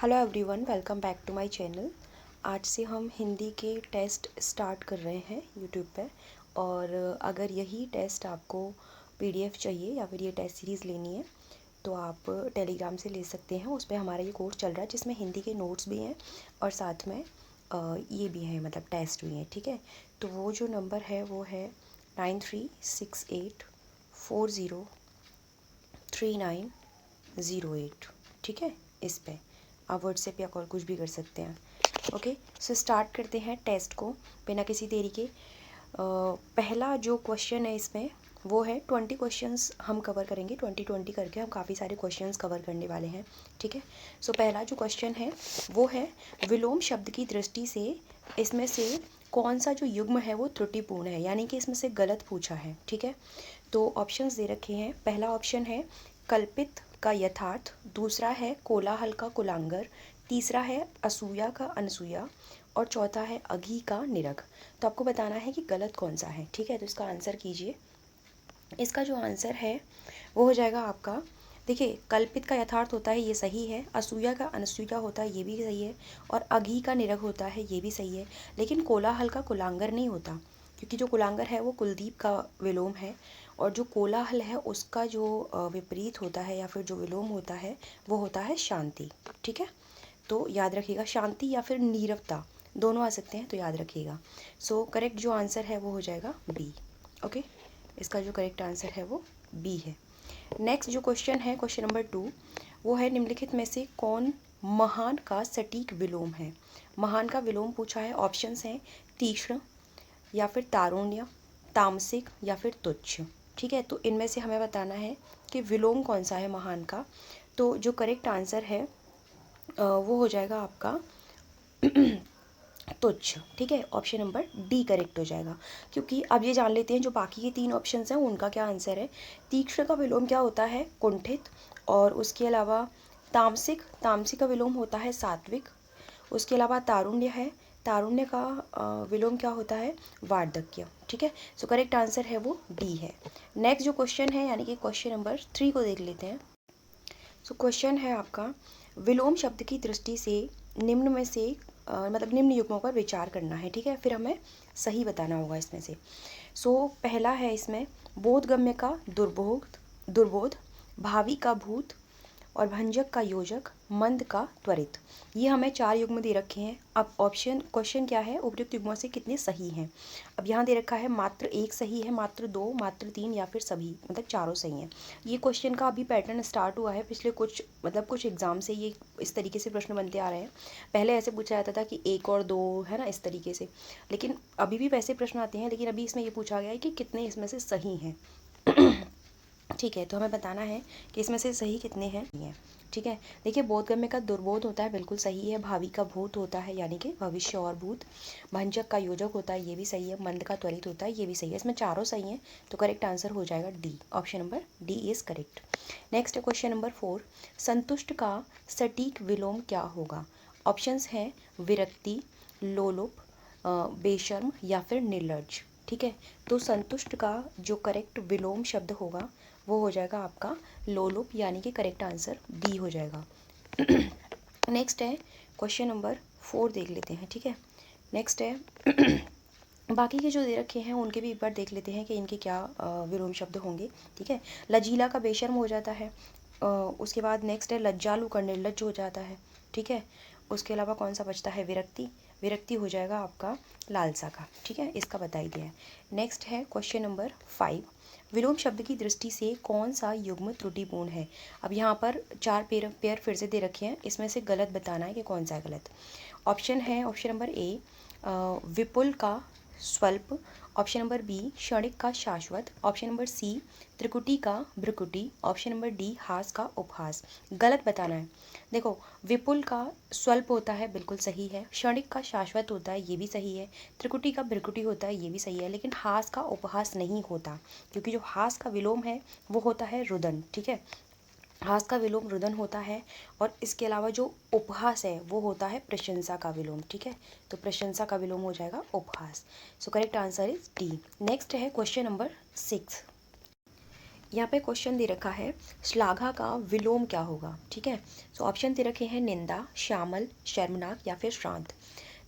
Hello everyone, welcome back to my channel. आज से हम हिंदी के टेस्ट स्टार्ट कर रहे हैं यूट्यूब पे। और अगर यही टेस्ट आपको पीडीएफ चाहिए या फिर ये टेस्ट सीरीज़ लेनी है तो आप टेलीग्राम से ले सकते हैं। उस पर हमारा ये कोर्स चल रहा है जिसमें हिंदी के नोट्स भी हैं और साथ में ये भी हैं, मतलब टेस्ट भी हैं। ठीक है, तो वो जो नंबर है वो है 9368403908। ठीक है, इस पे आप व्हाट्सएप या कॉल कुछ भी कर सकते हैं। ओके, सो स्टार्ट करते हैं टेस्ट को बिना किसी देरी के। पहला जो क्वेश्चन है इसमें वो है 20 क्वेश्चंस हम कवर करेंगे। 20 करके हम काफ़ी सारे क्वेश्चंस कवर करने वाले हैं। ठीक है, सो पहला जो क्वेश्चन है वो है विलोम शब्द की दृष्टि से इसमें से कौन सा जो युग्म है वो त्रुटिपूर्ण है, यानी कि इसमें से गलत पूछा है। ठीक है, तो ऑप्शंस दे रखे हैं। पहला ऑप्शन है कल्पित का यथार्थ, दूसरा है कोलाहल का कुलांगर, तीसरा है असूया का अनसूया और चौथा है अघी का निरग। तो आपको बताना है कि गलत कौन सा है। ठीक है, तो इसका आंसर कीजिए। इसका जो आंसर है वो हो जाएगा आपका, देखिए, कल्पित का यथार्थ होता है, ये सही है। असूया का अनसूया होता है, ये भी सही है। और अघी का निरग होता है, ये भी सही है। लेकिन कोलाहल का कुलांगर नहीं होता, क्योंकि जो कुलांगर है वो कुलदीप का विलोम है। और जो कोलाहल है उसका जो विपरीत होता है या फिर जो विलोम होता है वो होता है शांति। ठीक है, तो याद रखिएगा, शांति या फिर नीरवता दोनों आ सकते हैं, तो याद रखिएगा। सो करेक्ट जो आंसर है वो हो जाएगा बी। ओके, इसका जो करेक्ट आंसर है वो बी है। नेक्स्ट जो क्वेश्चन है, क्वेश्चन नंबर 2, वो है निम्नलिखित में से कौन महान का सटीक विलोम है। महान का विलोम पूछा है। ऑप्शंस हैं तीक्ष्ण या फिर तारुण्य, तामसिक या फिर तुच्छ। ठीक है, तो इनमें से हमें बताना है कि विलोम कौन सा है महान का। तो जो करेक्ट आंसर है वो हो जाएगा आपका तुच्छ। ठीक है, ऑप्शन नंबर डी करेक्ट हो जाएगा। क्योंकि अब ये जान लेते हैं जो बाकी के 3 ऑप्शंस हैं उनका क्या आंसर है। तीक्ष्ण का विलोम क्या होता है, कुंठित। और उसके अलावा तामसिक, तामसिक का विलोम होता है सात्विक। उसके अलावा तारुण्य है, तारुण्य का विलोम क्या होता है, वार्धक्य। ठीक है, सो करेक्ट आंसर है वो डी है। नेक्स्ट जो क्वेश्चन है यानी कि क्वेश्चन नंबर 3 को देख लेते हैं। सो क्वेश्चन है आपका, विलोम शब्द की दृष्टि से निम्न में से मतलब निम्न युग्मों पर विचार करना है। ठीक है, फिर हमें सही बताना होगा इसमें से। सो पहला है इसमें बोधगम्य का दुर्बोध, दुर्बोध, भावी का भूत और भंजक का योजक, मंद का त्वरित। ये हमें 4 युग्म दे रखे हैं। अब ऑप्शन क्वेश्चन क्या है, उपयुक्त युग्मों से कितने सही हैं। अब यहाँ दे रखा है मात्र 1 सही है, मात्र 2, मात्र 3 या फिर सभी, मतलब चारों सही हैं। ये क्वेश्चन का अभी पैटर्न स्टार्ट हुआ है, पिछले कुछ एग्जाम से ये इस तरीके से प्रश्न बनते आ रहे हैं। पहले ऐसे पूछा जाता था कि 1 और 2 है ना, इस तरीके से। लेकिन अभी भी वैसे प्रश्न आते हैं, लेकिन अभी इसमें ये पूछा गया है कि कितने इसमें से सही हैं। ठीक है, तो हमें बताना है कि इसमें से सही कितने हैं। ठीक है, देखिए, बोधगम्य का दुर्बोध होता है, बिल्कुल सही है। भावी का भूत होता है, यानी कि भविष्य और भूत। भंजक का योजक होता है, ये भी सही है। मंद का त्वरित होता है, ये भी सही है। इसमें चारों सही हैं, तो करेक्ट आंसर हो जाएगा D. Option number D is correct. Next question number 4, संतुष्ट का सटीक विलोम क्या होगा। ऑप्शंस हैं विरक्ति, लोलुप, बेशर्म या फिर निर्लज्ज। ठीक है, तो संतुष्ट का जो करेक्ट विलोम शब्द होगा वो हो जाएगा आपका लोलुप, यानी कि करेक्ट आंसर बी हो जाएगा। नेक्स्ट है क्वेश्चन नंबर 4 देख लेते हैं। ठीक है, नेक्स्ट है बाकी के जो दे रखे हैं उनके भी एक बार देख लेते हैं कि इनके क्या विलोम शब्द होंगे। ठीक है, लजीला का बेशर्म हो जाता है। उसके बाद नेक्स्ट है लज्जालु का निर्लज्ज हो जाता है। ठीक है, उसके अलावा कौन सा बचता है, विरक्ति, विरक्ति हो जाएगा आपका लालसा का। ठीक है, इसका बता ही दिया है। नेक्स्ट है क्वेश्चन नंबर 5, विलोम शब्द की दृष्टि से कौन सा युग्म त्रुटिपूर्ण है। अब यहाँ पर 4 पेयर फिर से दे रखे हैं, इसमें से गलत बताना है कि कौन सा है गलत। ऑप्शन है, ऑप्शन नंबर ए विपुल का स्वल्प, ऑप्शन नंबर बी क्षणिक का शाश्वत, ऑप्शन नंबर सी त्रिकुटी का भ्रिकुटी, ऑप्शन नंबर डी हास का उपहास। गलत बताना है। देखो, विपुल का स्वल्प होता है, बिल्कुल सही है। क्षणिक का शाश्वत होता है, ये भी सही है। त्रिकुटी का भ्रिकुटी होता है, ये भी सही है। लेकिन हास का उपहास नहीं होता, क्योंकि जो हास का विलोम है वो होता है रुदन। ठीक है, हास का विलोम रुदन होता है। और इसके अलावा जो उपहास है वो होता है प्रशंसा का विलोम। ठीक है, तो प्रशंसा का विलोम हो जाएगा उपहास। So correct answer is D. Next है क्वेश्चन नंबर 6, यहाँ पे क्वेश्चन दे रखा है श्लाघा का विलोम क्या होगा, ठीक है। सो ऑप्शन दे रखे हैं निंदा, श्यामल, शर्मनाक या फिर श्रांत।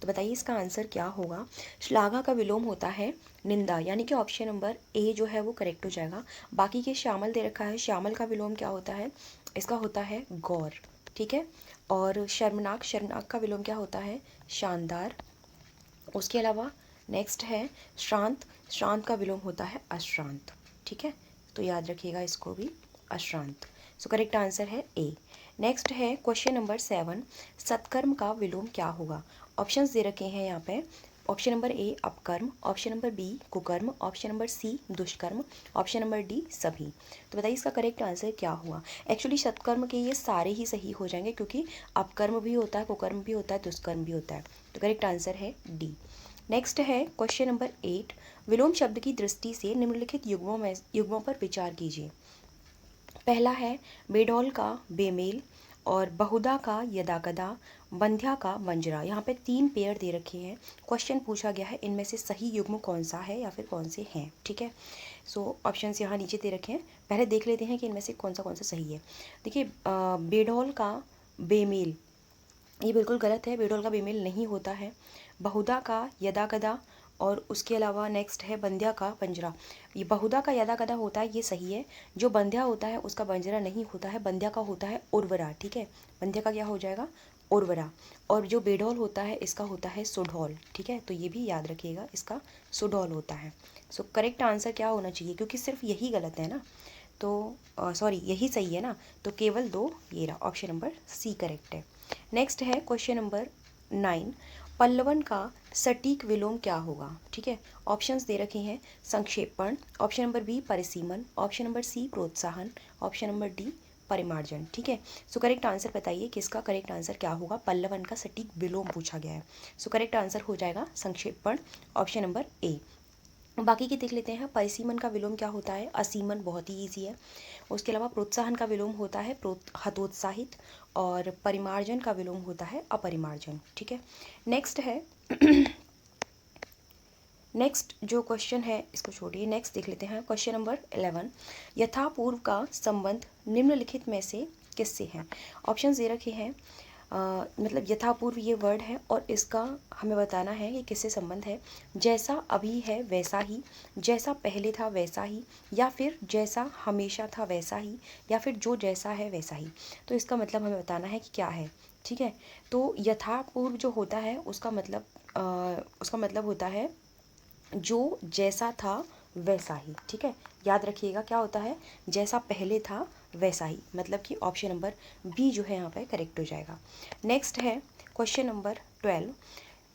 तो बताइए इसका आंसर क्या होगा। श्लाघा का विलोम होता है निंदा, यानी कि ऑप्शन नंबर ए जो है वो करेक्ट हो जाएगा। बाकी के श्यामल दे रखा है, श्यामल का विलोम क्या होता है, इसका होता है गौर, ठीक है। और शर्मनाक, शर्मनाक का विलोम क्या होता है, शानदार। उसके अलावा नेक्स्ट है श्रांत, श्रांत का विलोम होता है अश्रांत, ठीक है। तो याद रखिएगा इसको भी, अश्रांत। सो करेक्ट आंसर है ए। नेक्स्ट है क्वेश्चन नंबर 7, सत्कर्म का विलोम क्या होगा। ऑप्शंस दे रखे हैं यहाँ पे। ऑप्शन नंबर ए अपकर्म, ऑप्शन नंबर बी कुकर्म, ऑप्शन नंबर सी दुष्कर्म, ऑप्शन नंबर डी सभी। तो बताइए इसका करेक्ट आंसर क्या हुआ। एक्चुअली सत्कर्म के ये सारे ही सही हो जाएंगे, क्योंकि अपकर्म भी होता है, कुकर्म भी होता है, दुष्कर्म भी होता है। तो करेक्ट आंसर है डी। नेक्स्ट है क्वेश्चन नंबर 8, विलोम शब्द की दृष्टि से निम्नलिखित युग्मों पर विचार कीजिए। पहला है बेडौल का बेमेल, और बहुधा का यदाकदा, बंध्या का बंजरा। यहाँ पे 3 पेयर दे रखे हैं। क्वेश्चन पूछा गया है इनमें से सही युग्म कौन सा है या फिर कौन से हैं, ठीक है। सो ऑप्शंस यहाँ नीचे दे रखे हैं, पहले देख लेते हैं कि इनमें से कौन सा सही है। देखिए बेडौल का बेमेल, ये बिल्कुल गलत है, बेडौल का बेमेल नहीं होता है। बहुधा का यदाकदा, और उसके अलावा नेक्स्ट है बंध्या का पंजरा। ये बहुधा का यदाकदा होता है, ये सही है। जो बंध्या होता है उसका बंजरा नहीं होता है, बंध्या का होता है उर्वरा, ठीक है। बंध्या का क्या हो जाएगा, उर्वरा। और जो बेडौल होता है इसका होता है सुढौल, ठीक है। तो ये भी याद रखिएगा, इसका सुढौल होता है। सो करेक्ट आंसर क्या होना चाहिए, क्योंकि सिर्फ यही गलत है ना, तो सॉरी यही सही है ना, तो केवल 2 ये रहा, ऑप्शन नंबर सी करेक्ट है। नेक्स्ट है क्वेश्चन नंबर 9, पल्लवन का सटीक विलोम क्या होगा, ठीक है। ऑप्शंस दे रखे हैं संक्षेपण, ऑप्शन नंबर बी परिसीमन, ऑप्शन नंबर सी प्रोत्साहन, ऑप्शन नंबर डी परिमार्जन, ठीक है। सो करेक्ट आंसर बताइए कि इसका करेक्ट आंसर क्या होगा। पल्लवन का सटीक विलोम पूछा गया है। सो करेक्ट आंसर हो जाएगा संक्षेपण, ऑप्शन नंबर ए। बाकी के देख लेते हैं। परिसीमन का विलोम क्या होता है, असीमन, बहुत ही ईजी है। उसके अलावा प्रोत्साहन का विलोम होता है हतोत्साहित, और परिमार्जन का विलोम होता है अपरिमार्जन, ठीक है। नेक्स्ट है नेक्स्ट जो क्वेश्चन है इसको छोड़िए, नेक्स्ट देख लेते हैं क्वेश्चन नंबर 11, यथापूर्व का संबंध निम्नलिखित में से किससे है। ऑप्शन दे रखे हैं, मतलब यथापूर्व ये वर्ड है और इसका हमें बताना है कि किससे संबंध है। जैसा अभी है वैसा ही, जैसा पहले था वैसा ही, या फिर जैसा हमेशा था वैसा ही, या फिर जो जैसा है वैसा ही। तो इसका मतलब हमें बताना है कि क्या है, ठीक है। तो यथापूर्व जो होता है उसका मतलब होता है जो जैसा था वैसा ही, ठीक है। याद रखिएगा क्या होता है, जैसा पहले था वैसा ही, मतलब कि ऑप्शन नंबर बी जो है यहाँ पे करेक्ट हो जाएगा। नेक्स्ट है क्वेश्चन नंबर 12,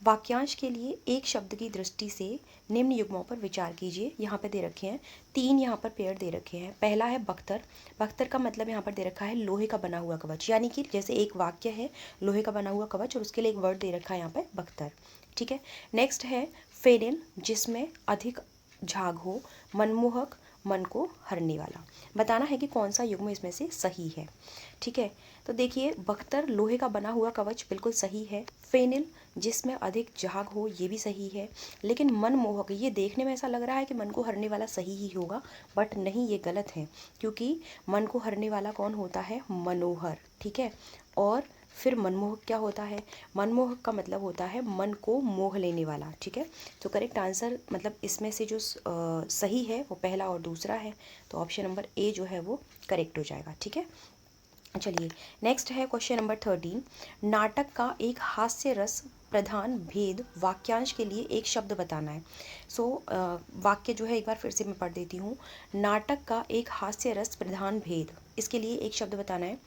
वाक्यांश के लिए एक शब्द की दृष्टि से निम्न युग्मों पर विचार कीजिए। यहाँ पे दे रखे हैं 3 यहाँ पर पेयर दे रखे हैं। पहला है बख्तर, बख्तर का मतलब यहाँ पर दे रखा है लोहे का बना हुआ कवच, यानी कि जैसे एक वाक्य है लोहे का बना हुआ कवच और उसके लिए एक वर्ड दे रखा है यहाँ पे बख्तर, ठीक है। नेक्स्ट है फेनिल, जिसमें अधिक झाग हो, मनमोहक, मन को हरने वाला। बताना है कि कौन सा युग्म इसमें से सही है, ठीक है। तो देखिए बख्तर लोहे का बना हुआ कवच बिल्कुल सही है, फेनिल जिसमें अधिक झाग हो ये भी सही है, लेकिन मनमोहक ये देखने में ऐसा लग रहा है कि मन को हरने वाला सही ही होगा, बट नहीं, ये गलत है, क्योंकि मन को हरने वाला कौन होता है, मनोहर, ठीक है। और फिर मनमोहक क्या होता है, मनमोहक का मतलब होता है मन को मोह लेने वाला, ठीक है। तो करेक्ट आंसर मतलब इसमें से जो सही है वो पहला और दूसरा है, तो ऑप्शन नंबर ए जो है वो करेक्ट हो जाएगा, ठीक है। चलिए नेक्स्ट है क्वेश्चन नंबर 13, नाटक का एक हास्य रस प्रधान भेद वाक्यांश के लिए एक शब्द बताना है। सो वाक्य जो है एक बार फिर से मैं पढ़ देती हूँ। नाटक का एक हास्य रस प्रधान भेद, इसके लिए एक शब्द बताना है,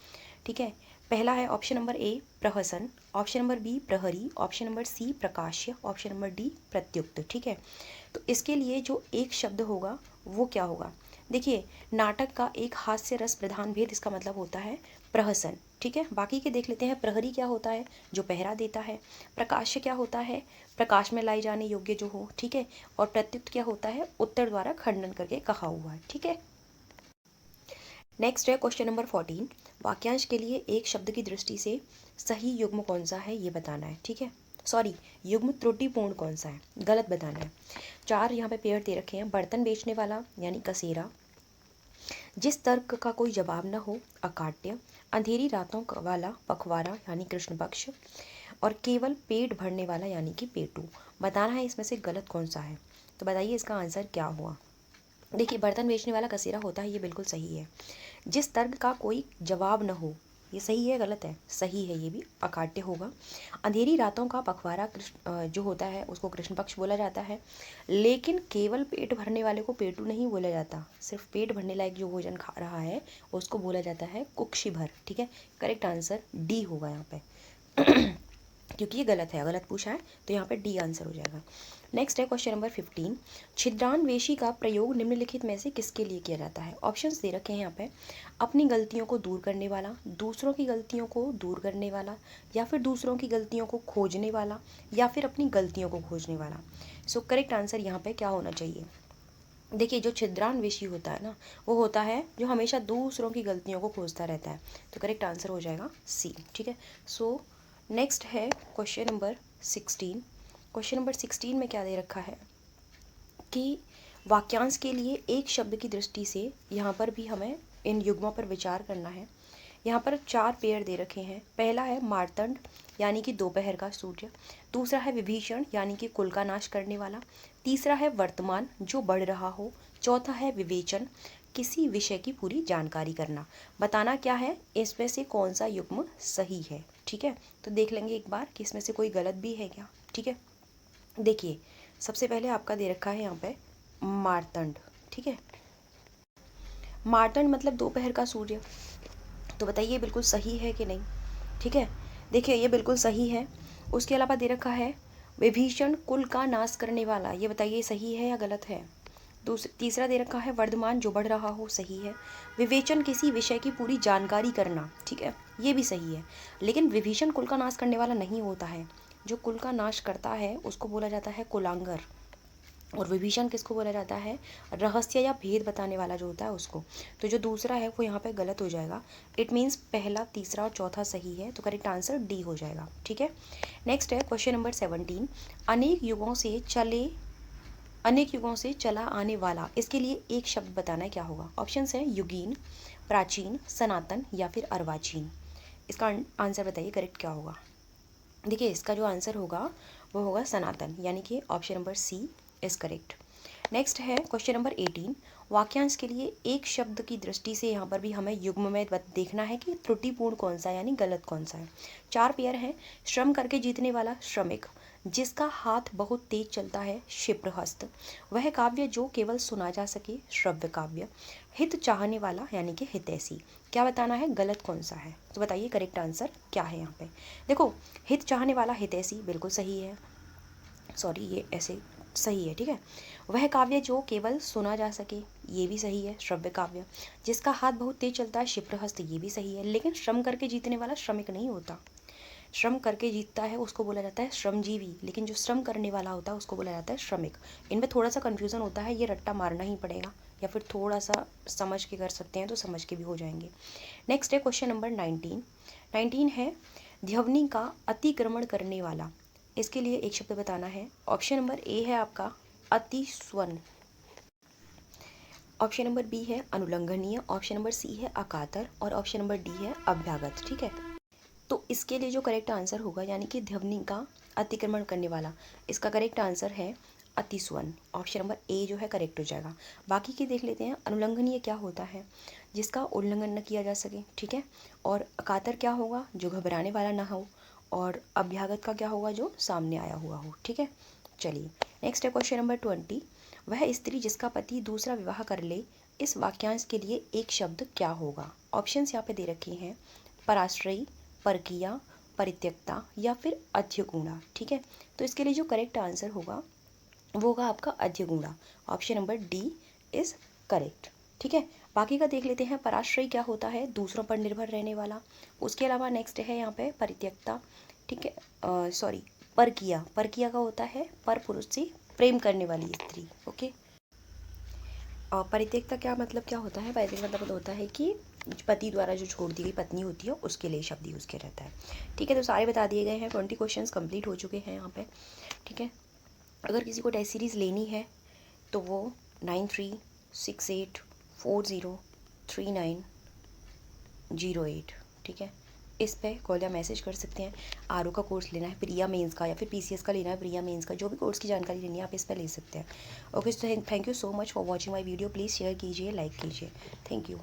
ठीक है। पहला है ऑप्शन नंबर ए प्रहसन, ऑप्शन नंबर बी प्रहरी, ऑप्शन नंबर सी प्रकाश्य, ऑप्शन नंबर डी प्रत्युक्त, ठीक है। तो इसके लिए जो एक शब्द होगा वो क्या होगा। देखिए नाटक का एक हास्य रस प्रधान भेद, इसका मतलब होता है प्रहसन, ठीक है। बाकी के देख लेते हैं। प्रहरी क्या होता है, जो पहरा देता है। प्रकाश्य क्या होता है, प्रकाश में लाई जाने योग्य जो हो, ठीक है। और प्रत्युक्त क्या होता है, उत्तर द्वारा खंडन करके कहा हुआ है, ठीक है। नेक्स्ट है क्वेश्चन नंबर 14, वाक्यांश के लिए एक शब्द की दृष्टि से सही युग्म कौन सा है ये बताना है, ठीक है। सॉरी, युग्म त्रुटिपूर्ण कौन सा है, गलत बताना है। 4 यहाँ पे पेयर दे रखे हैं। बर्तन बेचने वाला यानी कसेरा, जिस तर्क का कोई जवाब न हो अकाट्य, अंधेरी रातों वाला पखवाड़ा यानी कृष्ण पक्ष, और केवल पेट भरने वाला यानी कि पेटू। बताना है इसमें से गलत कौन सा है। तो बताइए इसका आंसर क्या हुआ। देखिए बर्तन बेचने वाला कसेरा होता है, ये बिल्कुल सही है। जिस तर्क का कोई जवाब न हो, ये सही है गलत है, सही है, ये भी अकाट्य होगा। अंधेरी रातों का पखवाड़ा कृष्ण जो होता है उसको कृष्ण पक्ष बोला जाता है, लेकिन केवल पेट भरने वाले को पेटू नहीं बोला जाता, सिर्फ पेट भरने लायक जो भोजन खा रहा है उसको बोला जाता है कुक्षी भर। ठीक है, करेक्ट आंसर डी होगा यहाँ पे क्योंकि ये गलत है, गलत पूछा है तो यहाँ पे डी आंसर हो जाएगा। नेक्स्ट है क्वेश्चन नंबर 15। छिद्रान्वेषी का प्रयोग निम्नलिखित में से किसके लिए किया जाता है। ऑप्शंस दे रखे हैं यहाँ पे। अपनी गलतियों को दूर करने वाला, दूसरों की गलतियों को दूर करने वाला, या फिर दूसरों की गलतियों को खोजने वाला, या फिर अपनी गलतियों को खोजने वाला। सो करेक्ट आंसर यहाँ पे क्या होना चाहिए। देखिए जो छिद्रान्वेषी होता है ना, वो होता है जो हमेशा दूसरों की गलतियों को खोजता रहता है। तो करेक्ट आंसर हो जाएगा सी। ठीक है, सो नेक्स्ट है क्वेश्चन नंबर 16। क्वेश्चन नंबर 16 में क्या दे रखा है कि वाक्यांश के लिए एक शब्द की दृष्टि से यहाँ पर भी हमें इन युग्मों पर विचार करना है। यहाँ पर 4 पेयर दे रखे हैं। पहला है मार्तंड यानी कि दोपहर का सूर्य, दूसरा है विभीषण यानी कि कुल का नाश करने वाला, तीसरा है वर्तमान जो बढ़ रहा हो, चौथा है विवेचन किसी विषय की पूरी जानकारी करना। बताना क्या है इसमें से कौन सा युग्म सही है। ठीक है, तो देख लेंगे एक बार कि इसमें से कोई गलत भी है क्या। ठीक है, देखिए सबसे पहले आपका दे रखा है यहाँ पे मार्तंड। ठीक है, मार्तंड मतलब दोपहर का सूर्य, तो बताइए बिल्कुल सही है कि नहीं। ठीक है, देखिए ये बिल्कुल सही है। उसके अलावा दे रखा है विभीषण कुल का नाश करने वाला, ये बताइए सही है या गलत है। तीसरा दे रखा है वर्धमान जो बढ़ रहा हो, सही है। विवेचन किसी विषय की पूरी जानकारी करना, ठीक है, ये भी सही है। लेकिन विभीषण कुल का नाश करने वाला नहीं होता है, जो कुल का नाश करता है उसको बोला जाता है कुलांगर, और विभीषण किसको बोला जाता है, रहस्य या भेद बताने वाला जो होता है उसको। तो जो दूसरा है वो यहाँ पे गलत हो जाएगा। इट मीन्स पहला, तीसरा और चौथा सही है, तो करेक्ट आंसर डी हो जाएगा। ठीक है, नेक्स्ट है क्वेश्चन नंबर 17। अनेक युगों से चला आने वाला, इसके लिए एक शब्द बताना है, क्या होगा। ऑप्शंस है युगीन, प्राचीन, सनातन या फिर अर्वाचीन। इसका आंसर बताइए करेक्ट क्या होगा। देखिए इसका जो आंसर होगा वो होगा सनातन, यानी कि option number C is correct. Next है क्वेश्चन नंबर 18। वाक्यांश के लिए एक शब्द की दृष्टि से यहाँ पर भी हमें युग्म में देखना है कि त्रुटिपूर्ण कौन सा है यानी गलत कौन सा है। 4 पेयर है। श्रम करके जीतने वाला श्रमिक, जिसका हाथ बहुत तेज चलता है क्षिप्रहस्त, वह काव्य जो केवल सुना जा सके श्रव्य काव्य, हित चाहने वाला यानी कि हितैषी। क्या बताना है गलत कौन सा है, तो बताइए करेक्ट आंसर क्या है यहाँ पे। देखो हित चाहने वाला हितैषी बिल्कुल सही है, सॉरी ये ऐसे सही है। ठीक है, वह काव्य जो केवल सुना जा सके, ये भी सही है, श्रव्य काव्य। जिसका हाथ बहुत तेज चलता है क्षिप्रहस्त, ये भी सही है। लेकिन श्रम करके जीतने वाला श्रमिक नहीं होता, श्रम करके जीतता है उसको बोला जाता है श्रमजीवी, लेकिन जो श्रम करने वाला होता है उसको बोला जाता है श्रमिक। इनमें थोड़ा सा कन्फ्यूज़न होता है, ये रट्टा मारना ही पड़ेगा, या फिर थोड़ा सा समझ के कर सकते हैं तो समझ के भी हो जाएंगे। नेक्स्ट है क्वेश्चन नंबर 19 है ध्वनि का अतिक्रमण करने वाला, इसके लिए एक शब्द बताना है। ऑप्शन नंबर ए है आपका अतिस्वन, ऑप्शन नंबर बी है अनुलंघनीय, ऑप्शन नंबर सी है अकातर, और ऑप्शन नंबर डी है अभ्यागत। ठीक है, तो इसके लिए जो करेक्ट आंसर होगा यानी कि ध्वनि का अतिक्रमण करने वाला, इसका करेक्ट आंसर है अतिस्वन, ऑप्शन नंबर ए जो है करेक्ट हो जाएगा। बाकी के देख लेते हैं। अनुलंघनीय क्या होता है, जिसका उल्लंघन न किया जा सके। ठीक है, और अकातर क्या होगा, जो घबराने वाला ना हो, और अभ्यागत का क्या होगा, जो सामने आया हुआ हो। ठीक है, चलिए नेक्स्ट है क्वेश्चन नंबर 20। वह स्त्री जिसका पति दूसरा विवाह कर ले, इस वाक्यांश के लिए एक शब्द क्या होगा। ऑप्शंस यहाँ पे दे रखे हैं, पराश्रयी, परकीया, परित्यक्ता या फिर अध्यगुणा। ठीक है, तो इसके लिए जो करेक्ट आंसर होगा वो होगा आपका अध्यगुणा, option number D is correct. ठीक है, बाकी का देख लेते हैं। पराश्रयी क्या होता है, दूसरों पर निर्भर रहने वाला। उसके अलावा नेक्स्ट है यहाँ पे परित्यक्ता। ठीक है, सॉरी परकीया, परकीया का होता है पर पुरुष से प्रेम करने वाली स्त्री। ओके, और परित्यक्ता क्या मतलब क्या होता है, परित्यक्ता मतलब होता है कि पति द्वारा जो छोड़ दी गई पत्नी होती है उसके लिए शब्द यूज़ किया रहता है। ठीक है, तो सारे बता दिए गए हैं, 20 क्वेश्चंस कंप्लीट हो चुके हैं यहाँ पे। ठीक है, अगर किसी को टेस्ट सीरीज़ लेनी है तो वो 936840 3908, ठीक है। इस पे कॉल या मैसेज कर सकते हैं। आरओ का कोर्स लेना है, प्रिया मेंस का, या फिर पीसीएस का लेना है, प्रिया मेंस का, जो भी कोर्स की जानकारी लेनी है आप इस पर ले सकते हैं। Okay, so thank you so much for watching my video. Please share कीजिए, लाइक कीजिए। Thank you.